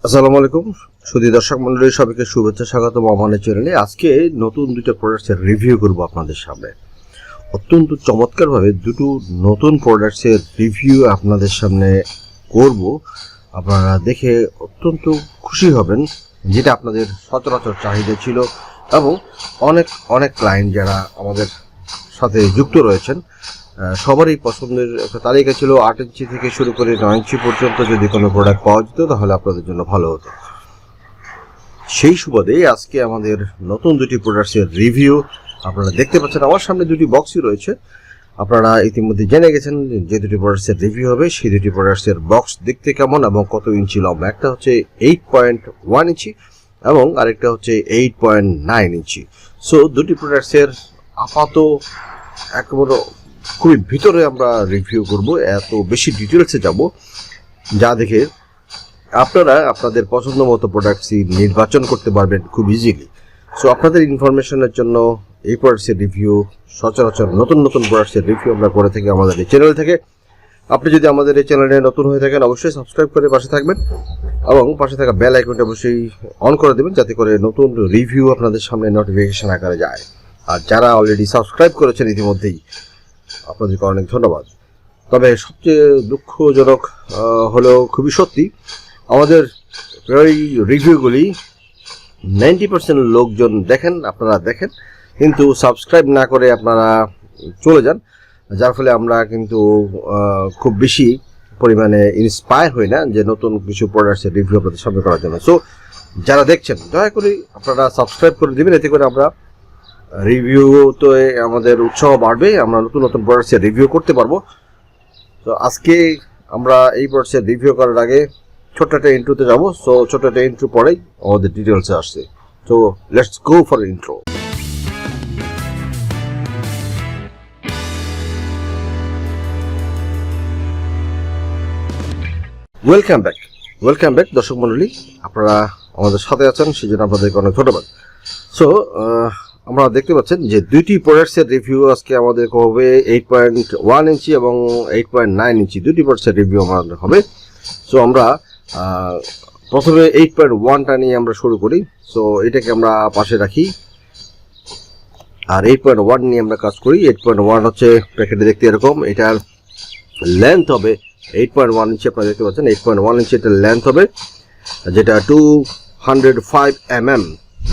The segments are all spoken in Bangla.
আসসালামু আলাইকুম সুধী দর্শক মণ্ডলী, সবাইকে শুভেচ্ছা স্বাগতম আমাদের চ্যানেলে। আজকে নতুন দুটো প্রোডাক্টসের রিভিউ করব আপনাদের সামনে। অত্যন্ত চমৎকারভাবে দুটো নতুন প্রোডাক্টসের রিভিউ আপনাদের সামনে করব। আপনারা দেখে অত্যন্ত খুশি হবেন, যেটা আপনাদের সচরাচর চাহিদা ছিল এবং অনেক অনেক ক্লায়েন্ট যারা আমাদের সাথে যুক্ত রয়েছেন সবারই পছন্দের একটা তালিকা ছিল। 8 ইঞ্চি থেকে শুরু করে 9 ইঞ্চি পর্যন্ত যদি কোনো প্রোডাক্ট পাওয়া যেত তাহলে আপনাদের জন্য ভালো হতো। সেই সুবাদে আজকে আমাদের নতুন দুটি প্রোডাক্টসের রিভিউ আপনারা দেখতে পাচ্ছেন। আমার সামনে দুটি বক্সই রয়েছে। আপনারা ইতিমধ্যে জেনে গেছেন যে দুটি প্রোডাক্টসের রিভিউ হবে সেই দুটি প্রোডাক্টসের বক্স দেখতে কেমন এবং কত ইঞ্চি লম্বা। একটা হচ্ছে 8.1 ইঞ্চি এবং আরেকটা হচ্ছে 8.9 ইঞ্চি। সো দুটি প্রোডাক্টসের আপাত একেবারে খুবই ভিতরে আমরা রিভিউ করব, এত বেশি ডিটেলসে যাব যা দেখে আপনারা আপনাদের পছন্দ মতো প্রোডাক্টসই নির্বাচন করতে পারবেন খুব ইজিলি। সো আপনাদের ইনফরমেশনের জন্য এই প্রোডাক্টসের রিভিউ, সচরাচর নতুন নতুন প্রোডাক্টসের রিভিউ আমরা করে থাকি আমাদের এই চ্যানেল থেকে। আপনি যদি আমাদের এই চ্যানেলে নতুন হয়ে থাকেন অবশ্যই সাবস্ক্রাইব করে পাশে থাকবেন এবং পাশে থাকা বেল আইকনটা অবশ্যই অন করে দেবেন, যাতে করে নতুন রিভিউ আপনাদের সামনে নোটিফিকেশন আকারে যায়। আর যারা অলরেডি সাবস্ক্রাইব করেছেন ইতিমধ্যেই আপনাদেরকে অনেক ধন্যবাদ। তবে সবচেয়ে দুঃখজনক হলেও খুবই সত্যি, আমাদের এই রিভিউগুলি 90% লোকজন দেখেন, আপনারা দেখেন, কিন্তু সাবস্ক্রাইব না করে আপনারা চলে যান, যার ফলে আমরা কিন্তু খুব বেশি পরিমাণে ইন্সপায়ার হই না যে নতুন কিছু প্রোডাক্টসের রিভিউ আপনাদের সামনে করার জন্য। সো যারা দেখছেন দয়া করে আপনারা সাবস্ক্রাইব করে দেবেন, এতে করে আমরা রিভিউ তো আমাদের উৎসাহ বাড়বে, আমরা নতুন নতুন প্রোডাক্টসের রিভিউ করতে পারবো। তো আজকে আমরা এই প্রোডাক্টসের রিভিউ করার আগে ছোট্ট একটা ইন্ট্রোতে যাবো। সো ছোট্ট একটা ইন্ট্রো পরেই আমাদের ডিটেলসে আসছে। So let's go for intro. Welcome back দর্শক মণ্ডলী, আপনারা আমাদের সাথে আছেন সেজন্য আপনাদেরকে অনেক ধন্যবাদ। সো আমরা দেখতে পাচ্ছেন যে দুইটি প্রোডাক্টসের রিভিউ আজকে আমাদের হবে। 8.1 ইঞ্চি এবং 8.9 ইঞ্চি দুটি প্রোডাক্টসের রিভিউ আমাদের হবে। সো আমরা প্রথমে 8.1টা নিয়ে আমরা শুরু করি। সো এটাকে আমরা পাশে রাখি আর 8.1 নিয়ে আমরা কাজ করি। 8.1 হচ্ছে প্যাকেটে দেখতে এরকম, এটার লেন্থ হবে 8.1 ইঞ্চি। আপনারা দেখতে পাচ্ছেন 8.1 ইঞ্চি এটার লেন্থ হবে, যেটা 205 mm।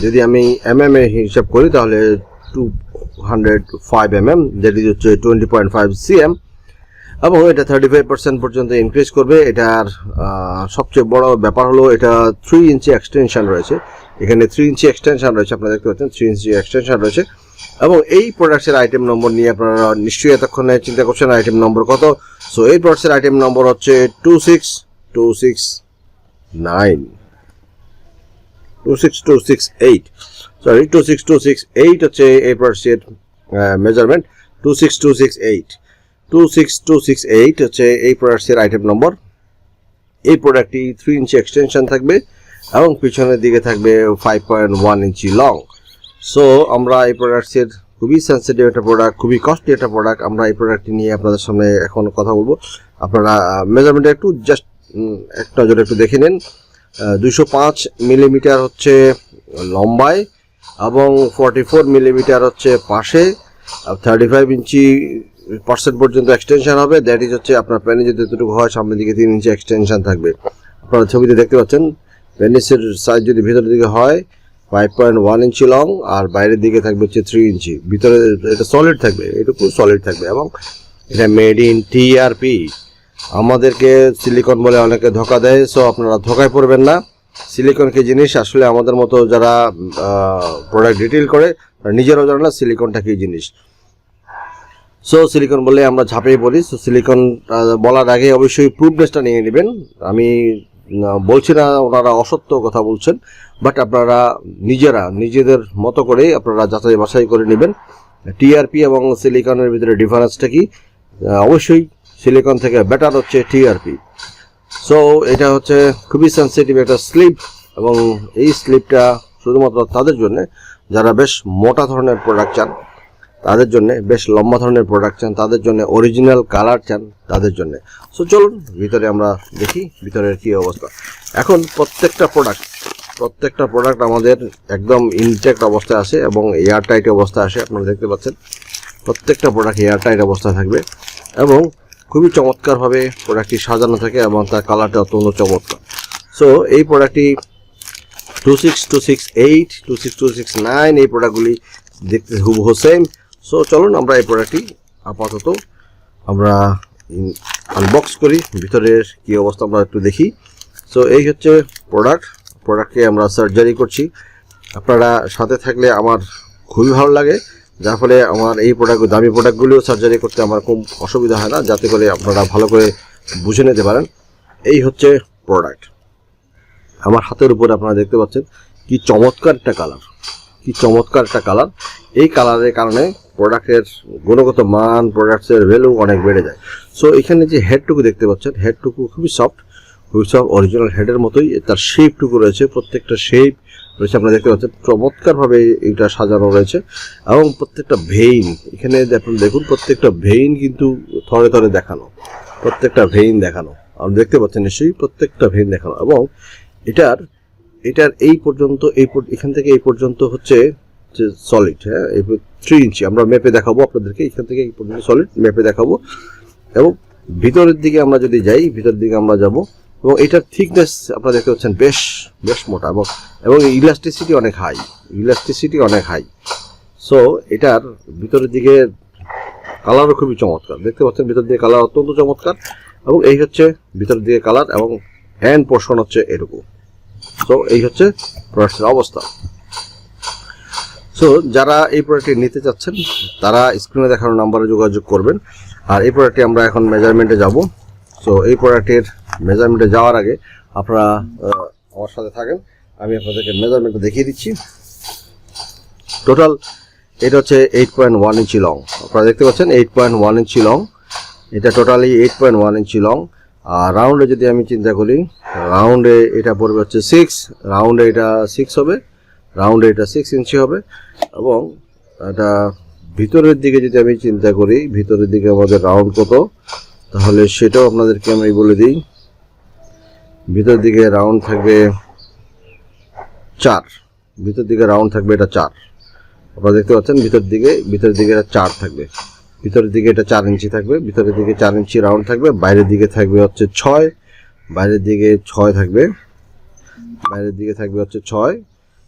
যদি আমি mm এ হিসাব করি তাহলে 205 mm, যেটি হচ্ছে 20.5 cm, এবং এটা 35% পর্যন্ত ইনক্রিজ করবে। এটার সবচেয়ে বড় ব্যাপার হলো এটা 3 ইঞ্চি এক্সটেনশন রয়েছে। এখানে 3 ইঞ্চি এক্সটেনশন রয়েছে, আপনারা দেখতে পাচ্ছেন 3 ইঞ্চি এক্সটেনশন রয়েছে। এবং এই প্রোডাক্টসের আইটেম নম্বর নিয়ে আপনারা নিশ্চয়ই এতক্ষণে চিন্তা করছেন আইটেম নম্বর কত। সো এই প্রোডাক্টসের আইটেম নম্বর হচ্ছে 26268 হচ্ছে এই প্রোডাক্টসের মেজারমেন্ট। 26268 হচ্ছে এই প্রোডাক্টসের আইটেম নম্বর। এই প্রোডাক্টটি 3 ইঞ্চি এক্সটেনশন থাকবে এবং পিছনের দিকে থাকবে 5.1 ইঞ্চি লং। সো আমরা এই প্রোডাক্টসের খুবই সেন্সিটিভ একটা প্রোডাক্ট, খুবই কস্টলি একটা প্রোডাক্ট। আমরা এই প্রোডাক্টটি নিয়ে আপনাদের সামনে এখন কথা বলবো। আপনারা মেজারমেন্টটা একটু জাস্ট এক নজরে একটু দেখে নিন। 205 মিলিমিটার হচ্ছে লম্বায় এবং 44 মিলিমিটার হচ্ছে পাশে, 35 ইঞ্চি পার্সেন্ট পর্যন্ত এক্সটেনশন হবে। দ্যাট ইজ হচ্ছে আপনার প্যানিস যতটুকু হয় সামনের দিকে 3 ইঞ্চি এক্সটেনশন থাকবে। আপনারা ছবিতে দেখতে পাচ্ছেন প্যানিসের সাইজ যদি ভিতরের দিকে হয় 5.1 ইঞ্চি লং আর বাইরের দিকে থাকবে হচ্ছে 3 ইঞ্চি। ভিতরে এটা সলিড থাকবে, এটুকু সলিড থাকবে এবং এটা মেড ইন টিআরপি। আমাদেরকে সিলিকন বলে অনেকে ধোকা দেয়, সো আপনারা ধোকায় পড়বেন না। সিলিকন কি জিনিস আসলে আমাদের মতো যারা প্রোডাক্ট ডিটেল করে নিজেরাও জানে না সিলিকনটা কি জিনিস। সো সিলিকন বললে আমরা ঝাঁপিয়ে পড়ি। সো সিলিকন বলার আগে অবশ্যই প্রুফনেসটা নিয়ে নেবেন। আমি বলছি না ওনারা অসত্য কথা বলছেন, বাট আপনারা নিজেদের মতো করে আপনারা যাচাই বাছাই করে নেবেন টিআরপি এবং সিলিকনের ভিতরে ডিফারেন্সটা কি। অবশ্যই সিলিকন থেকে বেটার হচ্ছে টিআরপি। সো এটা হচ্ছে খুবই সেন্সিটিভ একটা স্লিপ এবং এই স্লিপটা শুধুমাত্র তাদের জন্য যারা বেশ মোটা ধরনের প্রোডাক্ট চান। তাদের জন্য, বেশ লম্বা ধরনের প্রোডাক্ট চান তাদের জন্য, অরিজিনাল কালার চান তাদের জন্য। সো চলুন ভিতরে আমরা দেখি ভিতরের কি অবস্থা। এখন প্রত্যেকটা প্রোডাক্ট আমাদের একদম ইনটেক্ট অবস্থায় আসে এবং এয়ার টাইট অবস্থায় আসে। আপনারা দেখতে পাচ্ছেন প্রত্যেকটা প্রোডাক্ট এয়ার টাইট অবস্থায় থাকবে এবং খুবই চমৎকারভাবে প্রোডাক্টটি সাজানো থাকে এবং তার কালারটা অত্যন্ত চমৎকার। সো এই প্রোডাক্টটি 26268, 26269 এই প্রোডাক্টগুলি দেখতে হুবহু সেম। সো চলুন আমরা এই প্রোডাক্টটি আপাতত আমরা আনবক্স করি, ভিতরের কি অবস্থা আমরা একটু দেখি। সো এই হচ্ছে প্রোডাক্টকে আমরা সার্জারি করছি। আপনারা সাথে থাকলে আমার খুবই ভালো লাগে, যার ফলে আমার এই দামি প্রোডাক্টগুলিও সার্জারি করতে আমার খুব অসুবিধা হয় না, যাতে করে আপনারা ভালো করে বুঝে নিতে পারেন। এই হচ্ছে প্রোডাক্ট। আমার হাতের উপরে আপনারা দেখতে পাচ্ছেন কি চমৎকার একটা কালার। এই কালারের কারণে প্রোডাক্টের গুণগত মান, প্রোডাক্টের ভ্যালু অনেক বেড়ে যায়। সো এখানে যে হেডটুকু দেখতে পাচ্ছেন, হেডটুকু খুবই সফট, অরিজিনাল হেডের মতোই তার শেপটুকু রয়েছে, প্রত্যেকটা শেপ রয়েছে আপনারা দেখতে পাচ্ছেন। চমৎকারভাবে এটা সাজানো রয়েছে এবং প্রত্যেকটা ভেইন এখানে আপনারা দেখুন, প্রত্যেকটা ভেইন কিন্তু থরে থরে দেখানো, প্রত্যেকটা ভেইন দেখানো আপনারা দেখতে পাচ্ছেন নিশ্চয়ই, প্রত্যেকটা ভেইন দেখানো। এবং এটার এই পর্যন্ত এখান থেকে এই পর্যন্ত হচ্ছে যে সলিড, হ্যাঁ 3 ইঞ্চি। আমরা মেপে দেখাবো আপনাদেরকে, এখান থেকে এই পর্যন্ত সলিড মেপে দেখাবো। এবং ভিতরের দিকে আমরা যদি যাই, ভিতরের দিকে আমরা যাব এবং এটার থিকনেস আপনারা দেখতে পাচ্ছেন বেশ মোটা এবং ইলাস্টিসিটি অনেক হাই। সো এটার ভিতরের দিকে কালারও খুবই চমৎকার, দেখতে পাচ্ছেন ভিতর দিকে কালার অত্যন্ত চমৎকার। এবং এই হচ্ছে ভিতরের দিকে কালার এবং হ্যান্ড পোর্শন হচ্ছে এরকম। সো এই হচ্ছে প্রোডাক্টের অবস্থা। সো যারা এই প্রোডাক্টটি নিতে চাচ্ছেন তারা স্ক্রিনে দেখানো নাম্বারে যোগাযোগ করবেন। আর এই প্রোডাক্টটি আমরা এখন মেজারমেন্টে যাব। সো এই প্রোডাক্টের মেজারমেন্টে যাওয়ার আগে আপনারা আমার সাথে থাকেন, আমি আপনাদেরকে মেজারমেন্টটা দেখিয়ে দিচ্ছি। টোটাল এটা হচ্ছে 8.1 ইঞ্চি লং। আপনারা দেখতে পাচ্ছেন 8.1 ইঞ্চি লং, এটা টোটালি 8.1 ইঞ্চি লং। আর রাউন্ডে যদি আমি চিন্তা করি, রাউন্ডে এটা পড়বে হচ্ছে 6, রাউন্ডে এটা 6 হবে, রাউন্ডে এটা 6 ইঞ্চি হবে। এবং এটা ভিতরের দিকে যদি আমি চিন্তা করি, ভিতরের দিকে আমাদের রাউন্ড কত, তাহলে সেটাও আপনাদেরকে আমি বলে দিই। ভিতরের দিকে রাউন্ড থাকবে 4, ভিতরের দিকে রাউন্ড থাকবে এটা 4। আপনারা দেখতে পাচ্ছেন ভিতরের দিকে এটা 4 থাকবে, ভিতরের দিকে এটা 4 ইঞ্চি থাকবে, ভিতরের দিকে 4 ইঞ্চি রাউন্ড থাকবে। বাইরের দিকে থাকবে হচ্ছে 6, বাইরের দিকে 6 থাকবে, বাইরের দিকে থাকবে হচ্ছে 6,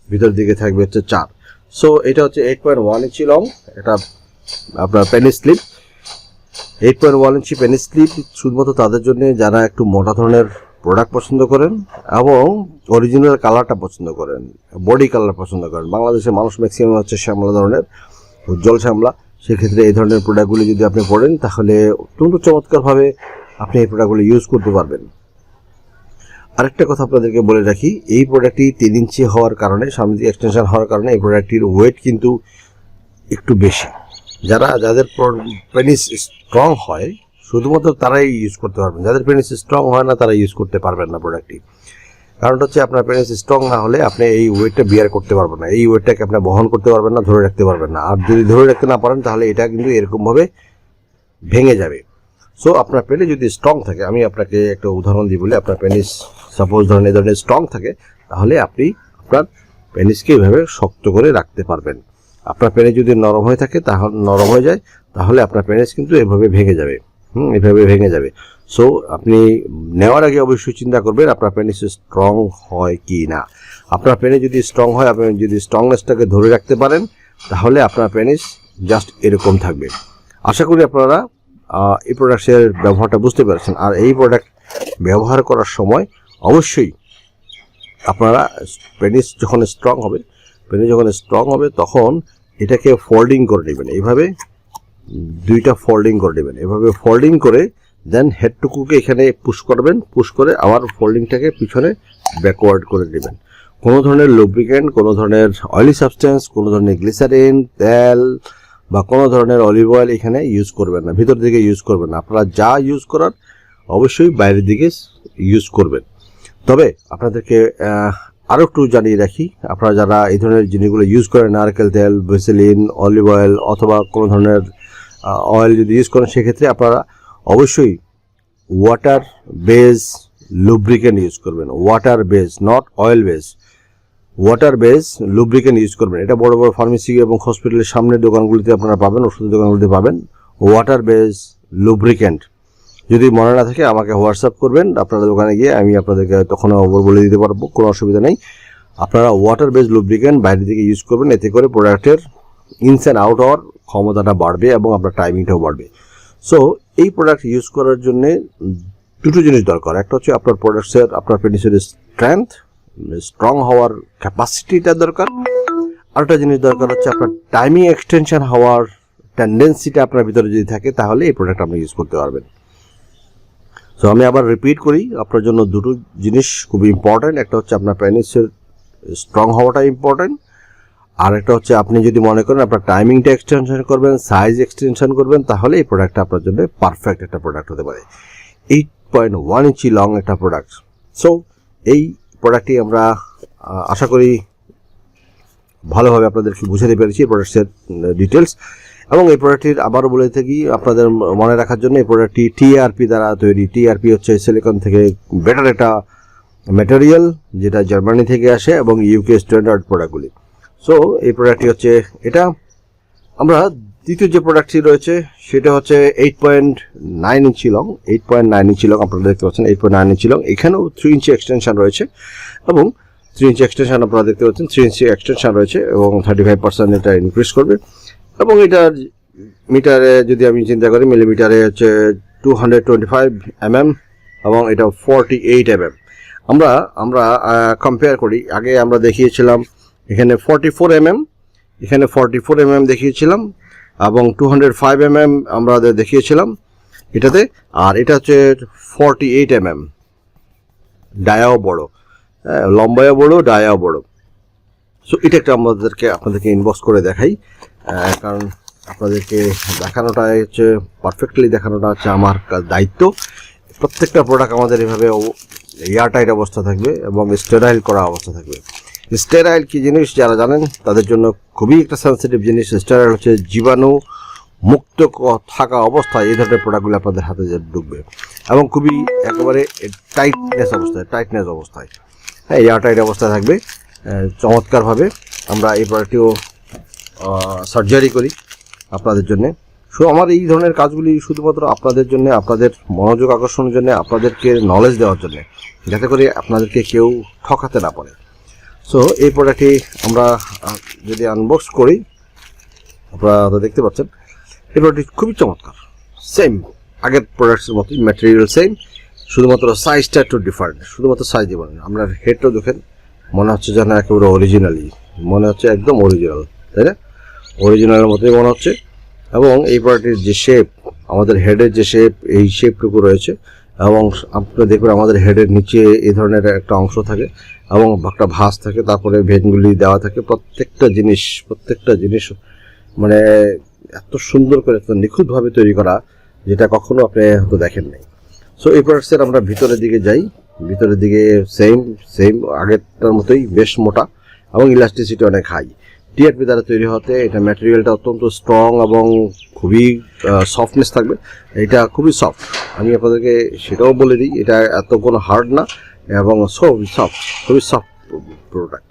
ভিতরের দিকে থাকবে হচ্ছে 4। সো এটা হচ্ছে 8.1 ইঞ্চি লং, এটা আপনার পেনি স্লিপ। 8.1 ইঞ্চি পেনি স্লিপ শুধুমাত্র তাদের জন্য যারা একটু মোটা ধরনের প্রোডাক্ট পছন্দ করেন এবং অরিজিনাল কালারটা পছন্দ করেন, বডি কালার পছন্দ করেন। বাংলাদেশের মানুষ ম্যাক্সিমাম হচ্ছে শ্যামলা ধরনের, উজ্জ্বল শ্যামলা। সেক্ষেত্রে এই ধরনের প্রোডাক্টগুলি যদি আপনি পড়েন তাহলে অত্যন্ত চমৎকারভাবে আপনি এই প্রোডাক্টগুলি ইউজ করতে পারবেন। আরেকটা কথা আপনাদেরকে বলে রাখি, এই প্রোডাক্টটি 3 ইঞ্চি হওয়ার কারণে, সামনে দিয়ে এক্সটেনশন হওয়ার কারণে এই প্রোডাক্টটির ওয়েট কিন্তু একটু বেশি। যাদের পেনিস স্ট্রং হয় শুধুমাত্র তারাই ইউজ করতে পারবেন, যাদের পেনিস স্ট্রং হয় না তারা ইউজ করতে পারবেন না প্রোডাক্টটি। কারণটা হচ্ছে আপনার পেনিস স্ট্রং না হলে আপনি এই ওয়েটটা বিয়ার করতে পারবেন না, এই ওয়েটটাকে আপনি বহন করতে পারবেন না, ধরে রাখতে পারবেন না। আর যদি ধরে রাখতে না পারেন তাহলে এটা কিন্তু এরকমভাবে ভেঙে যাবে। সো আপনার পেনিস যদি স্ট্রং থাকে, আমি আপনাকে একটা উদাহরণ দিই বলে, আপনার পেনিস সাপোজ ধরেন এই ধরনের স্ট্রং থাকে, তাহলে আপনি আপনার পেনিসকে এইভাবে শক্ত করে রাখতে পারবেন। আপনার পেনিস যদি নরম হয়ে থাকে, তাহলে নরম হয়ে যায়, তাহলে আপনার পেনিস কিন্তু এভাবে ভেঙে যাবে, এভাবে ভেঙে যাবে। সো আপনি নেওয়ার আগে অবশ্যই চিন্তা করবেন আপনার পেনিস স্ট্রং হয় কি না। আপনার পেনিস যদি স্ট্রং হয়, আপনি যদি স্ট্রংনেসটাকে ধরে রাখতে পারেন, তাহলে আপনার পেনিস জাস্ট এরকম থাকবে। আশা করি আপনারা এই প্রোডাক্টের ব্যবহারটা বুঝতে পারছেন। আর এই প্রোডাক্ট ব্যবহার করার সময় অবশ্যই আপনারা পেনিস যখন স্ট্রং হবে তখন এটাকে ফোল্ডিং করে নেবেন, এইভাবে 2টা ফোল্ডিং করে নেবেন, এভাবে ফোল্ডিং করে দেন হেডটুকুকে এখানে পুশ করবেন, পুশ করে আবার ফোল্ডিংটাকে পিছনে ব্যাকওয়ার্ড করে নেবেন। কোনো ধরনের লুব্রিকেন্ট, কোনো ধরনের অয়েলি সাবস্টেন্স, কোনো ধরনের গ্লিসারিন, তেল বা কোনো ধরনের অলিভ অয়েল এখানে ইউজ করবেন না, ভিতর দিকে ইউজ করবেন না। আপনারা যা ইউজ করার অবশ্যই বাইরের দিকে ইউজ করবেন। তবে আপনাদেরকে আরও একটু জানিয়ে রাখি, আপনারা যারা এই ধরনের জিনিসগুলো ইউজ করেন, নারকেল তেল, ভেসেলিন, অলিভ অয়েল অথবা কোনো ধরনের অয়েল যদি ইউজ করেন, সেক্ষেত্রে আপনারা অবশ্যই ওয়াটার বেস লুব্রিকেন্ট ইউজ করবেন। Water base, not oil base, water base lubricant use করবেন। এটা বড় বড় ফার্মেসি এবং হসপিটালের সামনের দোকানগুলিতে আপনারা পাবেন, ওষুধের দোকানগুলিতে পাবেন ওয়াটার বেস লুব্রিকেন্ট। যদি মনে না থাকে আমাকে হোয়াটসঅ্যাপ করবেন, আপনারা দোকানে গিয়ে আমি আপনাদেরকে তখন বলে দিতে পারবো, কোনো অসুবিধা নেই। আপনারা ওয়াটার বেস লুব্রিকেন্ট বাইরে থেকে ইউজ করবেন, এতে করে প্রোডাক্টের ইনস অ্যান্ড আউট হওয়ার ক্ষমতাটা বাড়বে এবং আপনার টাইমিংটাও বাড়বে। সো এই প্রোডাক্ট ইউজ করার জন্য দুটো জিনিস দরকার। একটা হচ্ছে আপনার প্রোডাক্টসের, আপনার পেনিসের স্ট্রেংথ, স্ট্রং হওয়ার ক্যাপাসিটিটা দরকার। আরেকটা জিনিস দরকার হচ্ছে আপনার টাইমিং এক্সটেনশন হওয়ার টেন্ডেন্সিটা আপনার ভিতরে যদি থাকে, তাহলে এই প্রোডাক্ট আপনি ইউজ করতে পারবেন। সো আমি আবার রিপিট করি, আপনার জন্য দুটো জিনিস খুবই ইম্পর্ট্যান্ট। একটা হচ্ছে আপনার পেনিসের স্ট্রং হওয়াটা ইম্পর্ট্যান্ট, আর একটা হচ্ছে আপনি যদি মনে করেন আপনার টাইমিংটা এক্সটেনশন করবেন, সাইজ এক্সটেনশন করবেন, তাহলে এই প্রোডাক্টটা আপনার জন্য পারফেক্ট একটা প্রোডাক্ট হতে পারে। 8.1 ইঞ্চি লং একটা প্রোডাক্ট। সো এই প্রোডাক্টটি আমরা আশা করি ভালোভাবে আপনাদেরকে বুঝাতে পেরেছি প্রোডাক্টসের ডিটেলস। এবং এই প্রোডাক্টটির আবারও বলে থাকি আপনাদের মনে রাখার জন্য, এই প্রোডাক্টটি টিআরপি দ্বারা তৈরি। টিআরপি হচ্ছে সিলিকন থেকে বেটার একটা ম্যাটেরিয়াল, যেটা জার্মানি থেকে আসে এবং ইউকে স্ট্যান্ডার্ড প্রোডাক্টগুলি। সো এই প্রোডাক্টটি হচ্ছে এটা। আমরা দ্বিতীয় যে প্রোডাক্টটি রয়েছে সেটা হচ্ছে 8.9 ইঞ্চি লং। 8.9 ইঞ্চি লং আপনারা দেখতে পাচ্ছেন, 8.9 ইঞ্চি লং। এখানেও 3 ইঞ্চি এক্সটেনশন রয়েছে এবং 3 ইঞ্চি এক্সটেনশন আপনারা দেখতে পাচ্ছেন, 3 ইঞ্চি এক্সটেনশন রয়েছে এবং 35% এটা ইনক্রিজ করবে। এবং এটার মিটারে যদি আমি চিন্তা করি, মিলিমিটারে হচ্ছে 225 mm এবং এটা 48 mm। আমরা কম্পেয়ার করি, আগে আমরা দেখিয়েছিলাম এখানে 44 mm, এখানে 44 mm দেখিয়েছিলাম এবং 205 mm আমরা দেখিয়েছিলাম এটাতে, আর এটা হচ্ছে 48 mm। ডায়াও বড়, লম্বায়ও বড়, ডায়াও বড়। সো এটা একটা আপনাদেরকে ইনবক্স করে দেখাই, কারণ আপনাদেরকে দেখানোটা হচ্ছে পারফেক্টলি দেখানোটা হচ্ছে আমার দায়িত্ব। প্রত্যেকটা প্রোডাক্ট আমাদের এভাবে এয়ারটাইট অবস্থা থাকবে এবং স্টেরাইল করা অবস্থা থাকবে। স্টেরাইল কি জিনিস যারা জানেন তাদের জন্য খুবই একটা সেন্সিটিভ জিনিস। স্টেরাইল হচ্ছে জীবাণু মুক্ত থাকা অবস্থায় এই ধরনের প্রোডাক্টগুলো আপনাদের হাতে ঢুকবে এবং খুবই একেবারে টাইটনেস অবস্থায়, হ্যাঁ, এয়ারটাইট অবস্থায় থাকবে চমৎকারভাবে। আমরা এই প্রোডাক্টটিও সার্জারি করি আপনাদের জন্য। সো আমার এই ধরনের কাজগুলি শুধুমাত্র আপনাদের জন্য, আপনাদের মনোযোগ আকর্ষণের জন্য, আপনাদেরকে নলেজ দেওয়ার জন্য, যাতে করে আপনাদেরকে কেউ ঠকাতে না পারে। সো এই প্রোডাক্টটি আমরা যদি আনবক্স করি, আপনারা দেখতে পাচ্ছেন এই প্রোডাক্টটি খুবই চমৎকার। সেম আগের প্রোডাক্টের মতোই, ম্যাটেরিয়াল সেম, শুধুমাত্র সাইজটা একটু ডিফারেন্ট, শুধুমাত্র সাইজ ডিফারেন্ট। আপনার হেডটাও দেখেন, মনে হচ্ছে যেন একেবারে অরিজিনালি, মনে হচ্ছে একদম অরিজিনাল, তাই না? অরিজিনালের মতোই মনে হচ্ছে। এবং এই প্রোডাক্টের যে শেপ, আমাদের হেডের যে শেপ, এই শেপটুকু রয়েছে এবং আপনি দেখবেন আমাদের হেডের নিচে এই ধরনের একটা অংশ থাকে এবং একটা ভাঁজ থাকে, তারপরে ভেনগুলি দেওয়া থাকে। প্রত্যেকটা জিনিস মানে এত সুন্দর করে, এত নিখুঁতভাবে তৈরি করা, যেটা কখনো আপনি হয়তো দেখেন নাই। সো এই প্রোডাক্টসের আমরা ভিতরের দিকে যাই, ভিতরের দিকে সেম আগেরটার মতোই বেশ মোটা এবং ইলাস্টিসিটি অনেক হাই। টিআরপি দ্বারা তৈরি হতে এটা ম্যাটেরিয়ালটা অত্যন্ত স্ট্রং এবং খুবই সফটনেস থাকবে। এটা খুবই সফট, আমি আপনাদেরকে সেটাও বলে দিই, এটা এত কোনো হার্ড না এবং খুবই সফট প্রোডাক্ট।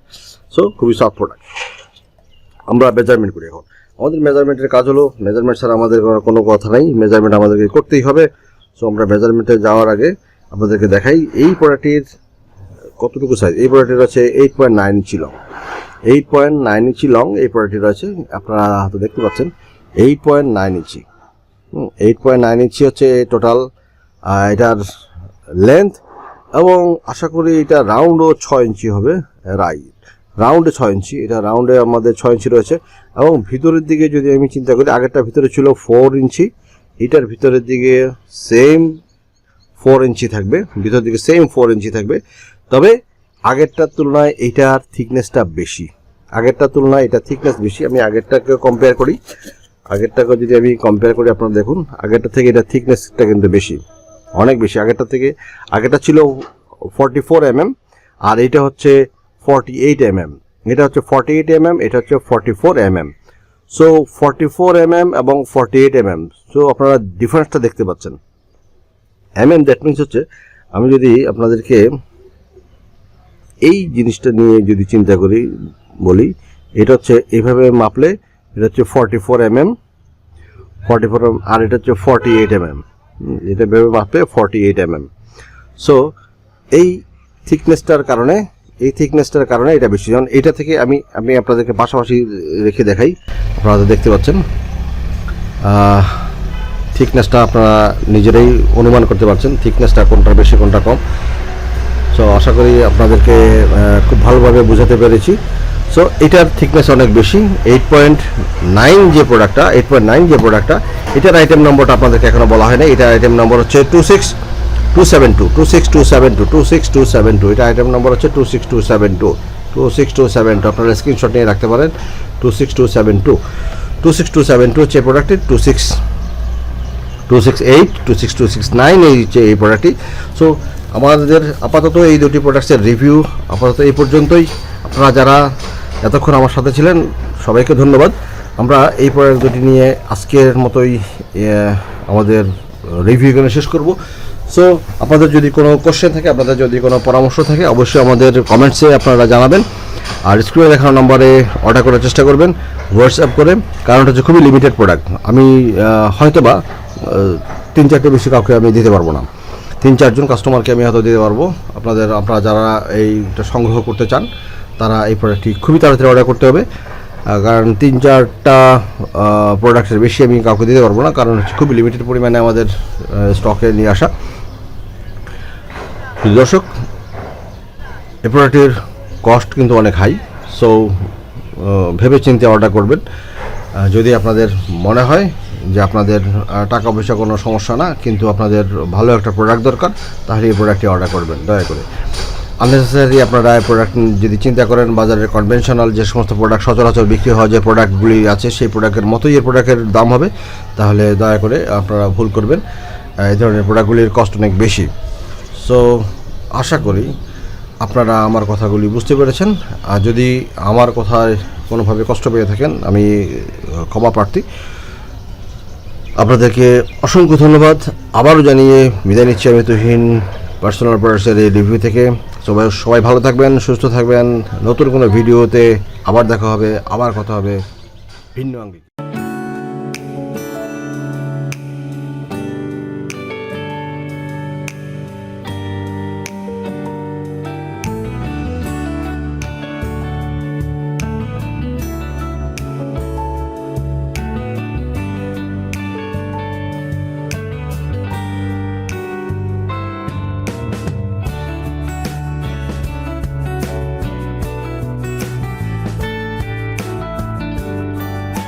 সো খুবই সফট প্রোডাক্ট। আমরা মেজারমেন্ট করি। এখন আমাদের মেজারমেন্টের কাজ হলো, মেজারমেন্ট ছাড়া আমাদের কোনো কথা নাই, মেজারমেন্ট আমাদেরকে করতেই হবে। সো আমরা মেজারমেন্টে যাওয়ার আগে আপনাদেরকে দেখাই এই প্রোডাক্টটির কতটুকু সাইজ। এই প্রোডাক্টটির আছে 8.9 ইঞ্চি লং। 8.9 ইঞ্চি লং এই প্রোডাক্টটি রয়েছে, আপনারা হয়তো দেখতে পাচ্ছেন 8.9 ইঞ্চি। 8.9 ইঞ্চি হচ্ছে টোটাল এটার লেন্থ এবং আশা করি এটা রাউন্ডও 6 ইঞ্চি হবে। রাউন্ডে 6 ইঞ্চি, এটা রাউন্ডে আমাদের 6 ইঞ্চি রয়েছে। এবং ভিতরের দিকে যদি আমি চিন্তা করি, আগেরটা ভিতরে ছিল 4 ইঞ্চি, এটার ভিতরের দিকে সেম 4 ইঞ্চি থাকবে, ভিতরের দিকে সেম 4 ইঞ্চি থাকবে। তবে আগেরটার তুলনায় এইটার থিকনেসটা বেশি, এটা থিকনেস বেশি। আমি আগেরটাকে কম্পেয়ার করি, যদি আমি কম্পেয়ার করি, আপনারা দেখুন আগেরটা থেকে এটা থিকনেসটা কিন্তু বেশি, অনেক বেশি আগেরটা থেকে। আগেরটা ছিল 44 mm আর এটা হচ্ছে 48 mm, এটা হচ্ছে 48 mm, এটা হচ্ছে 44 mm। সো 44 mm এবং 48 mm, সো আপনারা ডিফারেন্সটা দেখতে পাচ্ছেন। mm দ্যাট মিনস হচ্ছে, আমি যদি আপনাদেরকে এই জিনিসটা নিয়ে যদি চিন্তা করি বলি, এটা হচ্ছে এইভাবে মাপলে এটা হচ্ছে 44 mm, 44 mm, আর এটা হচ্ছে 48 mm, এটা ভেবে মাপলে 48 mm। সো এই থিকনেসটার কারণে এটা বেশি। যেমন এটা থেকে আমি আপনাদেরকে পাশাপাশি রেখে দেখাই, আপনারা দেখতে পাচ্ছেন থিকনেসটা আপনারা নিজেরাই অনুমান করতে পারছেন থিকনেসটা কোনটা বেশি কোনটা কম। সো আশা করি আপনাদেরকে খুব ভালোভাবে বোঝাতে পেরেছি। সো এটার থিকনেস অনেক বেশি, 8.9 যে প্রোডাক্টটা, এটার আইটেম নম্বরটা আপনাদেরকে এখনো বলা হয় না। এটার আইটেম নম্বর হচ্ছে 26272, এটা আইটেম নম্বর হচ্ছে 26272। আপনারা স্ক্রিনশট নিয়ে রাখতে পারেন। 26272 হচ্ছে প্রোডাক্টের 268, 26269 এই হচ্ছে এই প্রোডাক্টটি। সো আমাদের আপাতত এই দুটি প্রোডাক্টসের রিভিউ আপাতত এই পর্যন্তই। আপনারা যারা এতক্ষণ আমার সাথে ছিলেন সবাইকে ধন্যবাদ। আমরা এই প্রোডাক্ট দুটি নিয়ে আজকের মতোই আমাদের রিভিউ এখানে শেষ করব। সো আপনাদের যদি কোনো কোশ্চেন থাকে, আপনাদের যদি কোনো পরামর্শ থাকে, অবশ্যই আমাদের কমেন্টসে আপনারা জানাবেন। আর স্ক্রিনে দেখানো নম্বরে অর্ডার করার চেষ্টা করবেন হোয়াটসঅ্যাপ করে, কারণ এটা হচ্ছে খুবই লিমিটেড প্রোডাক্ট। আমি হয়তোবা 3-4টে বেশি কাউকে আমি দিতে পারবো না, 3-4জন কাস্টমারকে আমি হয়তো দিতে পারবো। আপনারা যারা এইটা সংগ্রহ করতে চান তারা এই প্রোডাক্টটি খুবই তাড়াতাড়ি অর্ডার করতে হবে, কারণ 3-4টা প্রোডাক্টের বেশি আমি কাউকে দিতে পারবো না, কারণ হচ্ছে খুবই লিমিটেড পরিমাণে আমাদের স্টকে নিয়ে আসা। দর্শক, এই প্রোডাক্টের কস্ট কিন্তু অনেক হাই, সো ভেবে চিন্তে অর্ডার করবেন। যদি আপনাদের মনে হয় যে আপনাদের টাকা পয়সা কোনো সমস্যা না, কিন্তু আপনাদের ভালো একটা প্রোডাক্ট দরকার, তাহলে এই প্রোডাক্টটি অর্ডার করবেন দয়া করে। আননেসেসারি আপনারা এই প্রোডাক্ট যদি চিন্তা করেন, বাজারের কনভেনশনাল যে সমস্ত প্রোডাক্ট সচরাচর বিক্রি হওয়া যে প্রোডাক্টগুলি আছে সেই প্রোডাক্টের মতোই এই প্রোডাক্টের দাম হবে, তাহলে দয়া করে আপনারা ভুল করবেন। এই ধরনের প্রোডাক্টগুলির কস্ট অনেক বেশি। সো আশা করি আপনারা আমার কথাগুলি বুঝতে পেরেছেন। আর যদি আমার কথায় কোনোভাবে কষ্ট পেয়ে থাকেন, আমি ক্ষমা প্রার্থী। আপনাদেরকে অসংখ্য ধন্যবাদ আবারও জানিয়ে বিদায় নিচ্ছি আমি তুহিন, পার্সোনাল প্রোডাক্টসের এই রিভিউ থেকে। সবাই ভালো থাকবেন, সুস্থ থাকবেন। নতুন কোনো ভিডিওতে আবার দেখা হবে, আবার কথা হবে ভিন্ন আঙ্গিকে।